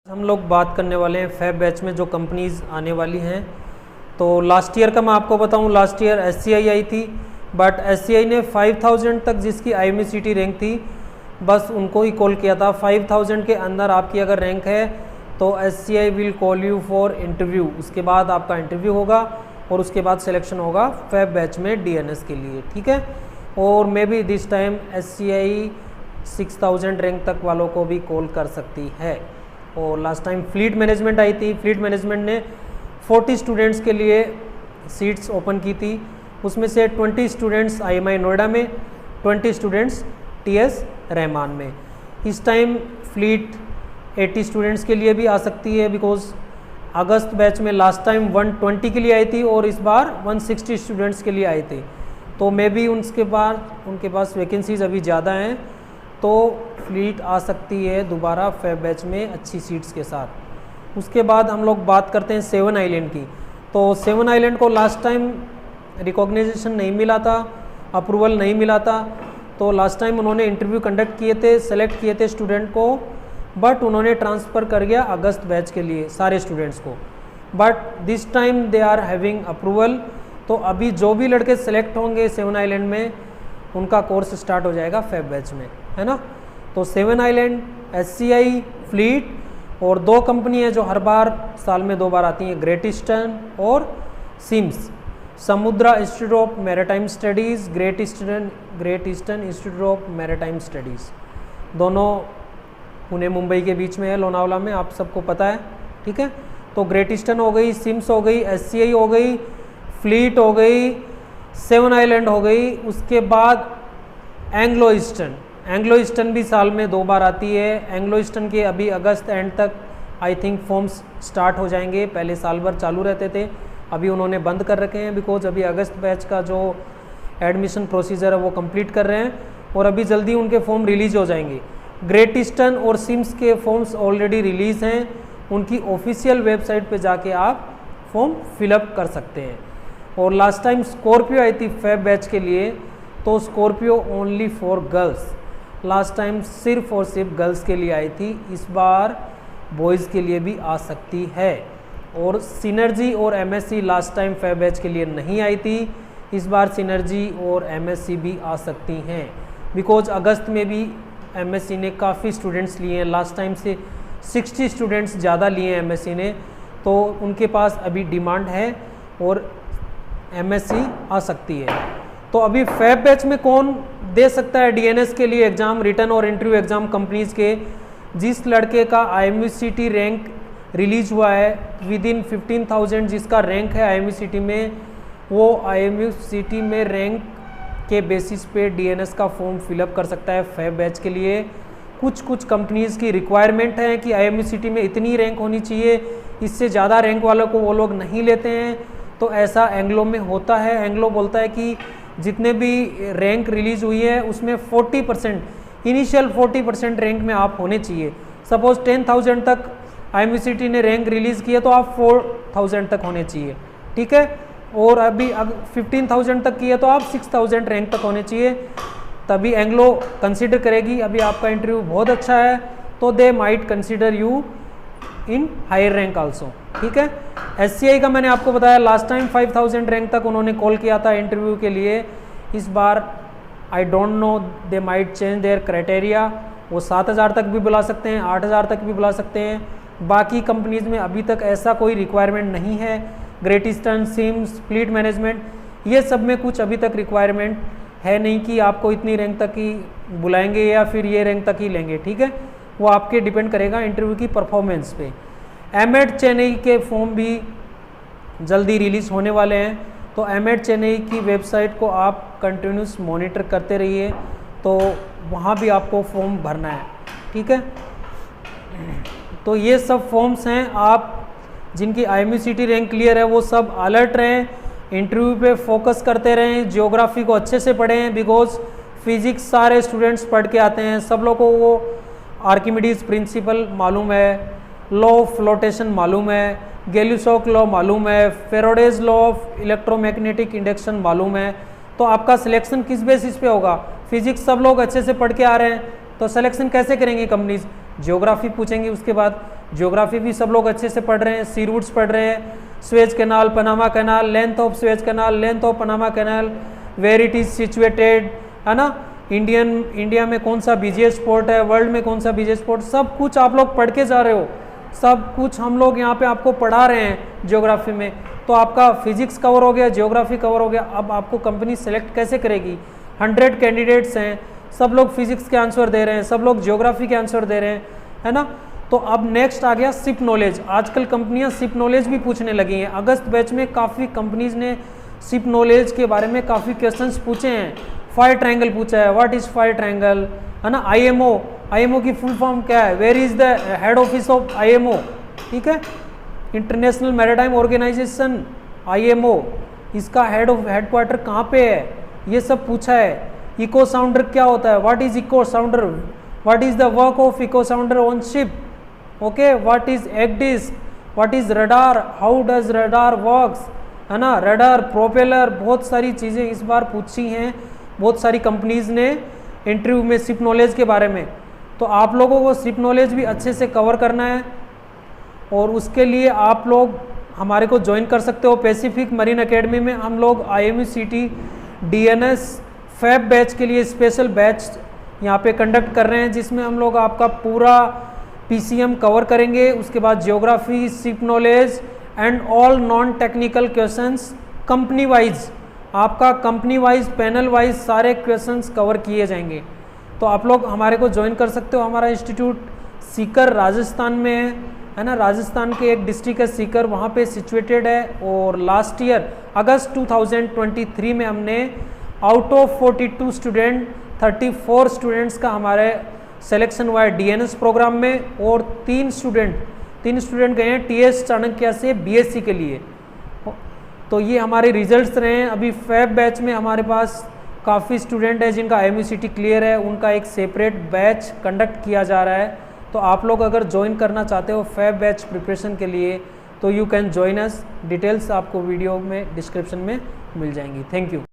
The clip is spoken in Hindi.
हम लोग बात करने वाले हैं फैब बैच में जो कंपनीज आने वाली हैं। तो लास्ट ईयर का मैं आपको बताऊं, लास्ट ईयर SCI आई थी, बट SCI ने 5000 तक जिसकी IMCT रैंक थी बस उनको ही कॉल किया था। 5000 के अंदर आपकी अगर रैंक है तो SCI will call you for interview. उसके बाद आपका इंटरव्यू होगा और उसके बाद सिलेक्शन होगा फैब बैच में DNS के लिए, ठीक है। और may be this time SCI 6000 rank तक वालों को भी कॉल कर सकती है। और लास्ट टाइम फ्लीट मैनेजमेंट आई थी, फ्लीट मैनेजमेंट ने 40 स्टूडेंट्स के लिए सीट्स ओपन की थी। उसमें से 20 स्टूडेंट्स IMI नोएडा में, 20 स्टूडेंट्स TS रहमान में। इस टाइम फ्लीट 80 स्टूडेंट्स के लिए भी आ सकती है, बिकॉज अगस्त बैच में लास्ट टाइम 120 के लिए आई थी और इस बार 160 स्टूडेंट्स के लिए आए थे। तो मे बी उनके पास वैकेंसीज अभी ज़्यादा हैं, तो फ्लीट आ सकती है दोबारा फैब बैच में अच्छी सीट्स के साथ। उसके बाद हम लोग बात करते हैं 7 आइलैंड की। तो 7 आइलैंड को लास्ट टाइम रिकॉग्निशन नहीं मिला था, अप्रूवल नहीं मिला था। तो लास्ट टाइम उन्होंने इंटरव्यू कंडक्ट किए थे, सेलेक्ट किए थे स्टूडेंट को, बट उन्होंने ट्रांसफ़र कर गया अगस्त बैच के लिए सारे स्टूडेंट्स को। But this time they are having approval. तो अभी जो भी लड़के सेलेक्ट होंगे 7 आइलैंड में उनका कोर्स स्टार्ट हो जाएगा फैब बैच में, है ना। तो 7 आइलैंड, SCI, फ्लीट और 2 कंपनी है जो हर बार साल में 2 बार आती हैं, ग्रेट ईस्टर्न और सिम्स। समुद्रा institute of maritime studies, great eastern institute of maritime studies, दोनों पुणे मुंबई के बीच में है, लोनावला में, आप सबको पता है, ठीक है। तो ग्रेट ईस्टर्न हो गई, सिम्स हो गई, SCI हो गई, फ्लीट हो गई, 7 आइलैंड हो गई। उसके बाद एंग्लो ईस्टर्न भी साल में 2 बार आती है। एंग्लो ईस्टर्न के अभी अगस्त एंड तक आई थिंक फॉर्म्स स्टार्ट हो जाएंगे। पहले साल भर चालू रहते थे, अभी उन्होंने बंद कर रखे हैं, बिकॉज अभी अगस्त बैच का जो एडमिशन प्रोसीजर है वो कंप्लीट कर रहे हैं और अभी जल्दी उनके फॉर्म रिलीज हो जाएंगे। ग्रेट ईस्टर्न और सिम्स के फॉर्म्स ऑलरेडी रिलीज़ हैं, उनकी ऑफिशियल वेबसाइट पे जाके आप फॉर्म फिलअप कर सकते हैं। और लास्ट टाइम स्कॉर्पियो आई थी फैब बैच के लिए, तो Scorpio only for girls, last time सिर्फ और सिर्फ गर्ल्स के लिए आई थी, इस बार बॉयज़ के लिए भी आ सकती है। और सिनर्जी और MSc last time fab batch के लिए नहीं आई थी, इस बार सिनर्जी और MSc भी आ सकती हैं, बिकॉज अगस्त में भी MSc ने काफ़ी स्टूडेंट्स लिए हैं, लास्ट टाइम से 60 स्टूडेंट्स ज़्यादा लिए हैं MSc ने, तो उनके पास अभी डिमांड है और MSc आ सकती है। तो अभी फैब बैच में कौन दे सकता है DNS के लिए एग्ज़ाम, रिटर्न और इंटरव्यू एग्ज़ाम कंपनीज़ के? जिस लड़के का IMCT रैंक रिलीज हुआ है विद इन 15,000, जिसका रैंक है IMCT में, वो IMCT में रैंक के बेसिस पे DNS का फॉर्म फिलअप कर सकता है फैब बैच के लिए। कुछ कंपनीज़ की रिक्वायरमेंट है कि IMCT में इतनी रैंक होनी चाहिए, इससे ज़्यादा रैंक वालों को वो लोग नहीं लेते हैं। तो ऐसा एंग्लो में होता है। एंग्लो बोलता है कि जितने भी रैंक रिलीज़ हुई है उसमें 40%, इनिशियल 40% रैंक में आप होने चाहिए। सपोज़ 10,000 तक IMCT ने रैंक रिलीज़ किया तो आप 4,000 तक होने चाहिए, ठीक है। और अभी 15,000 तक किया तो आप 6,000 रैंक तक होने चाहिए, तभी एंग्लो कंसिडर करेगी। अभी आपका इंटरव्यू बहुत अच्छा है तो they might consider you in higher rank also, ठीक है। SCI का मैंने आपको बताया लास्ट टाइम 5000 रैंक तक उन्होंने कॉल किया था इंटरव्यू के लिए। इस बार I don't know, they might change their criteria, वो 7000 तक भी बुला सकते हैं, 8000 तक भी बुला सकते हैं। बाकी कंपनीज़ में अभी तक ऐसा कोई रिक्वायरमेंट नहीं है। Great eastern, Sims, fleet management, ये सब में कुछ अभी तक रिक्वायरमेंट है नहीं कि आपको इतनी रैंक तक ही बुलाएंगे या फिर ये रैंक तक ही लेंगे, ठीक है। वो आपके डिपेंड करेगा इंटरव्यू की परफॉर्मेंस पे। एमएड चेन्नई के फॉर्म भी जल्दी रिलीज़ होने वाले हैं, तो एमएड चेन्नई की वेबसाइट को आप कंटिन्यूस मॉनिटर करते रहिए, तो वहाँ भी आपको फॉर्म भरना है, ठीक है। तो ये सब फॉर्म्स हैं, आप जिनकी IMCT रैंक क्लियर है वो सब अलर्ट रहें, इंटरव्यू पे फोकस करते रहें, ज्योग्राफी को अच्छे से पढ़ें, बिकॉज फिजिक्स सारे स्टूडेंट्स पढ़ के आते हैं, सब लोगों को वो आर्किमिडीज प्रिंसिपल मालूम है, लॉ ऑफ फ्लोटेशन मालूम है, गैलिसॉक लॉ मालूम है, Faraday's law of electromagnetic induction मालूम है। तो आपका सिलेक्शन किस बेसिस पे होगा? फिजिक्स सब लोग अच्छे से पढ़ के आ रहे हैं, तो सिलेक्शन कैसे करेंगी कंपनीज? ज्योग्राफी पूछेंगी, उसके बाद ज्योग्राफी भी सब लोग अच्छे से पढ़ रहे हैं, सी रूट्स पढ़ रहे हैं, Suez canal, Panama canal, length of Suez canal, length of Panama canal, where it is situated, है ना, इंडिया में कौन सा बिजिएस्ट पोर्ट है, वर्ल्ड में कौन सा बिजिएस्ट पोर्ट, सब कुछ आप लोग पढ़ के जा रहे हो, सब कुछ हम लोग यहाँ पे आपको पढ़ा रहे हैं ज्योग्राफी में। तो आपका फिजिक्स कवर हो गया, ज्योग्राफी कवर हो गया। अब आपको कंपनी सेलेक्ट कैसे करेगी? 100 कैंडिडेट्स हैं, सब लोग फिजिक्स के आंसर दे रहे हैं, सब लोग ज्योग्राफी के आंसर दे रहे हैं, है ना। तो अब नेक्स्ट आ गया शिप नॉलेज। आजकल कंपनियां शिप नॉलेज भी पूछने लगी हैं। अगस्त बैच में काफ़ी कंपनीज ने शिप नॉलेज के बारे में काफ़ी क्वेश्चंस पूछे हैं। फायर ट्रायंगल पूछा है, व्हाट इज़ फायर ट्रायंगल, है ना। आईएमओ की फुल फॉर्म क्या है, where is the head office of IMO, ठीक है, इंटरनेशनल मैरीटाइम ऑर्गेनाइजेशन आईएमओ, इसका हेडक्वार्टर कहाँ पे है, ये सब पूछा है। इको साउंडर क्या होता है, what is echo sounder, what is the work of echo sounder on ship, okay, what is ECDIS, what is radar, how does radar works, है ना, रडार, प्रोपेलर, बहुत सारी चीज़ें इस बार पूछी हैं बहुत सारी कंपनीज ने इंटरव्यू में शिप नॉलेज के बारे में। तो आप लोगों को शिप नॉलेज भी अच्छे से कवर करना है और उसके लिए आप लोग हमारे को ज्वाइन कर सकते हो। पैसिफिक मरीन एकेडमी में हम लोग IMECT DNS फैब बैच के लिए स्पेशल बैच यहाँ पे कंडक्ट कर रहे हैं, जिसमें हम लोग आपका पूरा PCM कवर करेंगे। उसके बाद geography, ship knowledge and all non technical questions company wise, आपका कंपनी वाइज, पैनल वाइज सारे क्वेश्चंस कवर किए जाएंगे। तो आप लोग हमारे को ज्वाइन कर सकते हो। हमारा इंस्टीट्यूट सीकर राजस्थान में है ना, राजस्थान के एक डिस्ट्रिक्ट है सीकर, वहाँ पे सिचुएटेड है। और लास्ट ईयर अगस्त 2023 में हमने आउट ऑफ 42 स्टूडेंट 34 स्टूडेंट्स का हमारे सिलेक्शन हुआ है DNS प्रोग्राम में, और 3 स्टूडेंट गए हैं TS चाणक्य से BSc के लिए। तो ये हमारे रिजल्ट्स रहे हैं। अभी फैब बैच में हमारे पास काफ़ी स्टूडेंट है जिनका IMECT क्लियर है, उनका एक सेपरेट बैच कंडक्ट किया जा रहा है। तो आप लोग अगर ज्वाइन करना चाहते हो फैब बैच प्रिपरेशन के लिए तो you can join us. Details आपको वीडियो में डिस्क्रिप्शन में मिल जाएंगी। Thank you.